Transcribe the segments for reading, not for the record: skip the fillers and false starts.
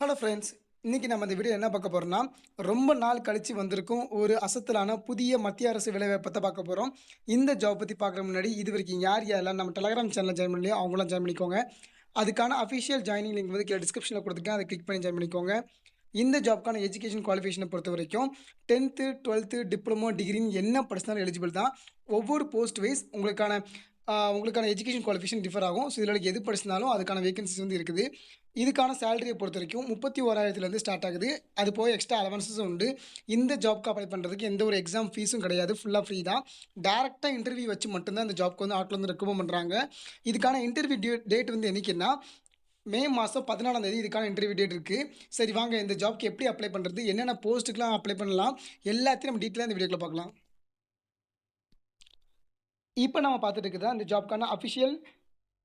Hello friends. இன்னைக்கு நம்ம இந்த வீடியோ என்ன பார்க்க போறோம்னா, ரொம்ப நாள் கழிச்சு வந்திருக்கும் ஒரு அசத்தலான புதிய மத்திய அரசு வேலைவாய்ப்ப தான் பார்க்க போறோம். இந்த ஜாப் பத்தி பார்க்குற முன்னாடி, இதுவரைக்கும் யார் யாரெல்லாம் நம்ம டெலகிராம் சேனல்ல ஜாயின் பண்ணலையோ அவங்கலாம் ஜாயின் பண்ணிக்கோங்க. அதுக்கான அஃபிஷியல் ஜாயினிங் லிங்க் வந்து கீழ டிஸ்கிரிப்ஷன்ல குடுத்துருக்கேன். அத கிளிக் பண்ணி ஜாயின் பண்ணிக்கோங்க. இந்த ஜாப்க்கான எஜுகேஷன் குவாலிஃபிகேஷன பொறுத்தவரைக்கும் 10த், 12த், டிப்ளமோ, டிகிரின்னு என்ன படிச்சாலும் எலிஜிபிள் தான். ஒவ்வொரு போஸ்ட் வைஸ் உங்களுக்கான எஜுகேஷன் குவாலிஃபிகேஷன் டிஃபர் ஆகும். ஸோ இதில எது படிச்சிருந்தாலும் அதுக்கான வேகன்ஸிஸ் வந்து இருக்குது. இதுக்கான சேலரிய பொறுத்தவரைக்கும் 31,000லேருந்து ஸ்டார்ட் ஆகுது. அது போக எக்ஸ்ட்ரா அலவன்ஸஸும் உண்டு. இந்த ஜாப்க்கு அப்ளை பண்ணுறதுக்கு எந்த ஒரு எக்ஸாம் ஃபீஸும் கிடையாது. ஃபுல்லா ஃப்ரீ தான். டைரக்ட்டா இன்டர்வியூ வச்சு மட்டும் தான் இந்த ஜாப்க்கு வந்து ஆட்கள் வந்து ரெக்ரூட்மென்ட் பண்றாங்க. இதுக்கான இன்டர்வியூ டேட் வந்து என்னைக்குன்னா, மே மாசம் 14ஆம் தேதி இதுக்கான இன்டர்வியூ டேட் இருக்கு. சரி வாங்க இந்த ஜாப்க்கு எப்படி அப்ளை பண்றது? என்னென்ன போஸ்ட்டுக்குலாம் அப்ளை பண்ணலாம்? எல்லாத்தையும் நம்ம டீட்டெயிலா இந்த வீடியோக்குள்ள பார்க்கலாம். இப்ப நம்ம பார்த்துட்டு இருக்கிறது இந்த ஜாப்க்கான அஃபிஷியல்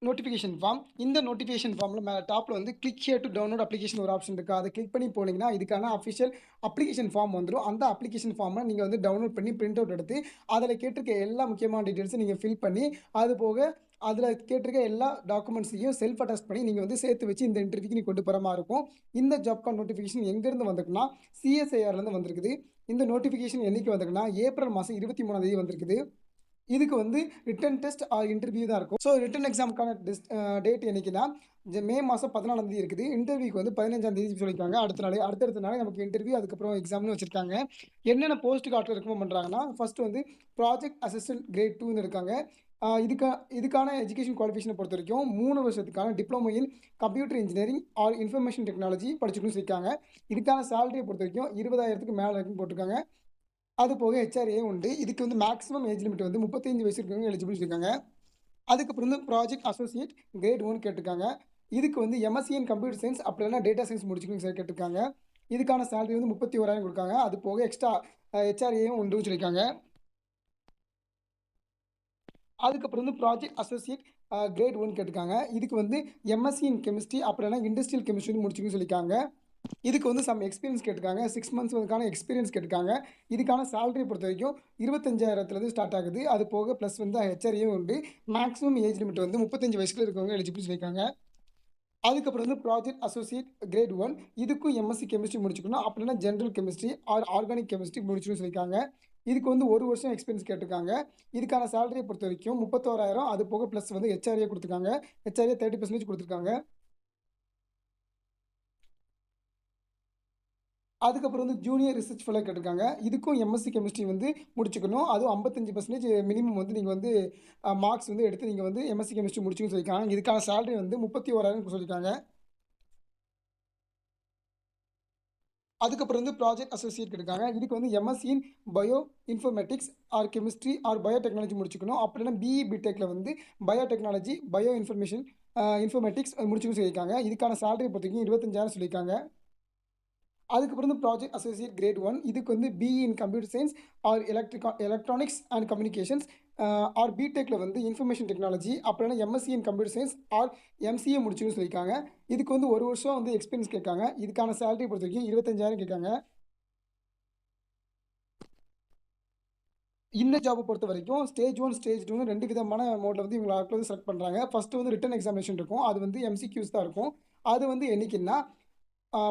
நோட்டிஃபிகேஷன் ஃபார்ம். இந்த நோட்டிஃபிகேஷன் ஃபார்ம்ல மேல டாப்ல வந்து click here to download application ஒரு ஆப்ஷன் இருக்கு. அத கிளிக் பண்ணி போனீங்கன்னா, இதுக்கான அஃபிஷியல் அப்ளிகேஷன் ஃபார்ம் வந்துரும். அந்த அப்ளிகேஷன் ஃபார்ம நீங்க வந்து டவுன்லோட் பண்ணி பிரிண்ட் அவுட் எடுத்து, அதுல கேட்டிருக்க எல்லா முக்கியமான டீட்டெயில்ஸும் நீங்க ஃபில் பண்ணி, அது போக அதுல கேட்டிருக்க எல்லா டாக்குமெண்ட்ஸையும் செல்ஃப் அட்டஸ்ட் பண்ணி நீங்க வந்து சேர்த்து வச்சு இந்த இன்டர்வியூக்கு நீங்க கொண்டு போற மாரி இருக்கும். இந்த ஜாப்க்கான நோட்டிஃபிகேஷன் எங்கேருந்து வந்திருக்குன்னா, சிஎஸ்ஐஆர்லேருந்து வந்திருக்குது. இந்த நோட்டிஃபிகேஷன் என்னைக்கு வந்திருக்குன்னா, ஏப்ரல் மாசம் 23ஆம் தேதி வந்திருக்குது. இதுக்கு வந்து ரிட்டன் டெஸ்ட் ஆர் இன்டர்வியூ தான் இருக்கும். ஸோ ரிட்டன் எக்ஸாமுக்கான டேட் என்னைக்குன்னா, மே மாசம் 14ஆம் தேதி இருக்குது. இன்டர்வியூக்கு வந்து 15ஆம் தேதி சொல்லியிருக்காங்க. அடுத்தடுத்த நாளே நமக்கு இன்டர்வியூ, அதுக்கப்புறம் எக்ஸாம்னு வச்சிருக்காங்க. என்னென்ன போஸ்ட்டுக்கு ஆட்கள் ரெக்கமெண்ட் பண்றாங்கன்னா, ஃபர்ஸ்ட் வந்து ப்ராஜெக்ட் அசிஸ்டன்ட் கிரேட் 2ன்னு இருக்காங்க. இதுக்கான எஜுகேஷன் குவாலிஃபிகேஷன பொறுத்தவரைக்கும் 3 வருஷத்துக்கான diploma in computer engineering or information technology படிச்சிருக்கணும்னு சொல்லியிருக்காங்க. இதுக்கான சேலரிய பொறுத்தவரைக்கும் 20,000க்கு மேல இருக்குன்னு போட்டிருக்காங்க. அது போக ஹெச்ஆர்ஏ உண்டு. இதுக்கு வந்து மேக்ஸிமம் ஏஜ் லிமிட் வந்து 35 வயசு இருக்கவங்க எலிஜிபிள் சொல்லியிருக்காங்க. அதுக்கப்புறம் வந்து ப்ராஜெக்ட் அசோசியேட் கிரேட் 1 கேட்டிருக்காங்க. இதுக்கு வந்து எம்எஸ்சி இன் கம்ப்யூட்டர் சயன்ஸ் அப்படி இல்லைனா டேட்டா சயன்ஸ் முடிச்சிருக்கணும் சார் கேட்டிருக்காங்க. இதுக்கான சேலரி வந்து 31,000 குடுக்காங்க. அது போக எக்ஸ்ட்ரா ஹெச்ஆர்ஏயும் உண்டுன்னு சொல்லியிருக்காங்க. அதுக்கப்புறம் வந்து ப்ராஜெக்ட் அசோசியேட் கிரேட் 1 கேட்டிருக்காங்க. இதுக்கு வந்து எம்எஸ்சி இன் கெமிஸ்ட்ரி அப்படி இல்லைனா இண்டஸ்ட்ரியல் கெமிஸ்ட்ரி முடிச்சிருக்கணும்னு சொல்லியிருக்காங்க. இதுக்கு வந்து சம் எக்ஸ்பீரியன்ஸ் கேட்டிருக்காங்க. 6 மந்த்ஸ் அதுக்கான எக்ஸ்பீரியன்ஸ் கேட்டிருக்காங்க. இதுக்கான சேலரிய பொறுத்தவரைக்கும் 25,000லேருந்து ஸ்டார்ட் ஆகுது. அது போக பிளஸ் வந்து ஹெச்ஆர்ஏயும் உண்டு. மேக்ஸிமம் ஏஜ் லிமிட் வந்து 35 வயசுல இருக்கவங்க எலிஜிபிள் சொல்லியிருக்காங்க. அதுக்கப்புறம் வந்து ப்ராஜெக்ட் அசோசியேட் கிரேட் 1 இதுக்கும் எம்எஸ்சி கெமிஸ்ட்ரி முடிச்சுக்கணும். அப்படின்னா general chemistry or organic chemistry முடிச்சுக்கணும்னு சொல்லியிருக்காங்க. இதுக்கு வந்து 1 வருஷம் எக்ஸ்பீரியன்ஸ் கேட்டிருக்காங்க. இதுக்கான சேலரிய பொறுத்தவரைக்கும் 31,000 அது போக பிளஸ் வந்து ஹெச்ஆர்ஏ குடுத்துருக்காங்க. ஹெச்ஆர்ஏ 30% குடுத்துருக்காங்க. அதுக்கப்புறம் வந்து ஜூனியர் ரிசர்ச் ஃபெல்லோ கேட்டிருக்காங்க. இதுக்கும் எம்எஸ்சி கெமிஸ்ட்ரி வந்து முடிச்சுக்கணும். அதுவும் 55% மினிமம் வந்து நீங்க வந்து மார்க்ஸ் வந்து எடுத்து நீங்க வந்து எம்எஸ்சி கெமிஸ்ட்ரி முடிச்சுக்கணும்னு சொல்லியிருக்காங்க. இதுக்கான சேலரி வந்து 31,000 சொல்லியிருக்காங்க. அதுக்கப்புறம் வந்து ப்ராஜெக்ட் அசோசியேட் இருக்காங்க. இதுக்கு வந்து MSc in bio informatics or chemistry or biotechnology முடிச்சுக்கணும். அப்படி இல்லைனா பிஇ, பிடெக்ல வந்து பயோடெக்னாலஜி, பயோ இன்ஃபர்மேஷன் இன்ஃபர்மேட்டிக்ஸ் முடிச்சுக்கணும்னு சொல்லியிருக்காங்க. இதுக்கான சேலரி பொறுத்தவரைக்கும் 25,000 சொல்லியிருக்காங்க. அதுக்கப்புறம் வந்து ப்ராஜெக்ட் அசோசியேட் கிரேட் 1 இதுக்கு வந்து BE in computer science or electronics and communications or பிடெக்ல வந்து இன்ஃபர்மேஷன் டெக்னாலஜி அப்புறம் MSc in computer science or MCA முடிச்சுன்னு சொல்லியிருக்காங்க. இதுக்கு வந்து 1 வருஷம் வந்து எக்ஸ்பீரியன்ஸ் கேட்காங்க. இதுக்கான சேலரி பொறுத்த வரைக்கும் 25,000 கேட்காங்க. இந்த ஜாப்ப பொறுத்த வரைக்கும் ஸ்டேஜ் 1, ஸ்டேஜ் 2ன்னு 2 விதமான மோட்ல வந்து இவங்க ஆட்கள வந்து செலக்ட் பண்றாங்க. ஃபர்ஸ்ட் வந்து ரிட்டன் எக்ஸாமினேஷன் இருக்கும். அது வந்து எம்சிக்யூஸ் தான் இருக்கும். அது வந்து என்னைக்குன்னா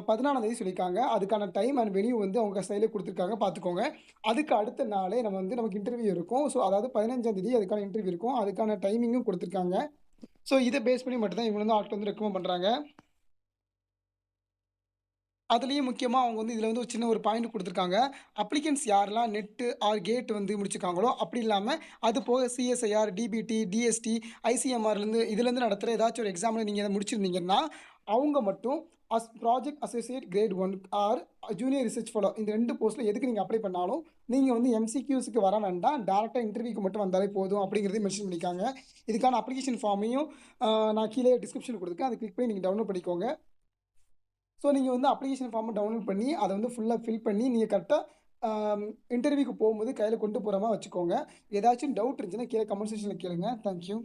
14ஆம் தேதி சொல்லியிருக்காங்க. அதுக்கான டைம் அண்ட் வென்யூ வந்து அவங்க சைட்லயே குடுத்துருக்காங்க பார்த்துக்கோங்க. அதுக்கு அடுத்த நாளே நமக்கு இன்டர்வியூ இருக்கும். ஸோ அதாவது 15ஆம் தேதி அதுக்கான இன்டர்வியூ இருக்கும். அதுக்கான டைமிங்கும் குடுத்துருக்காங்க. ஸோ இத பேஸ் பண்ணி மட்டும் தான் இவங்க வந்து ஆட்கள் வந்து ரெக்கமெண்ட் பண்றாங்க. அதுலயும் முக்கியமா அவங்க வந்து இதுல வந்து ஒரு சின்ன ஒரு பாயிண்ட் குடுத்துருக்காங்க. அப்ளிகன்ட்ஸ் யாரெல்லாம் நெட் ஆர் கேட் வந்து முடிச்சிருக்காங்களோ, அப்படி இல்லாம அது போக சிஎஸ்ஐஆர், டிபிடி, டிஎஸ்டி, இதுலேருந்து நடத்துற ஏதாச்சும் ஒரு எக்ஸாம்ல நீங்க இத முடிச்சிருந்தீங்கன்னா, அவங்க மட்டும் project associate grade 1 or junior research fellow இந்த 2 போஸ்ட்ல எதுக்கு நீங்க அப்ளை பண்ணாலும், நீங்க வந்து எம்சிக்யூஸ்க்கு வர வேண்டாம். டைரக்ட்டா இன்டர்வியூக்கு மட்டும் வந்தாலே போதும் அப்படிங்கிறதையும் மென்ஷன் பண்ணியிருக்காங்க. இதுக்கான அப்ளிகேஷன் ஃபார்மையும் நான் கீழயே டிஸ்கிரிப்ஷன்ல குடுத்துருக்கேன். அத கிளிக் பண்ணி நீங்க டவுன்லோட் பண்ணிக்கோங்க. ஸோ நீங்க வந்து அப்ளிகேஷன் ஃபார்ம டவுன்லோட் பண்ணி, அத வந்து ஃபுல்லா ஃபில் பண்ணி, நீங்க கரெக்ட்டா அ இன்டர்வியூக்கு போம்போது கையில கொண்டு போற மாரி வச்சுக்கோங்க. ஏதாச்சும் டவுட் இருந்துச்சுன்னா கீழ கமெண்ட் செக்ஷன்ல கேளுங்க. Thank you.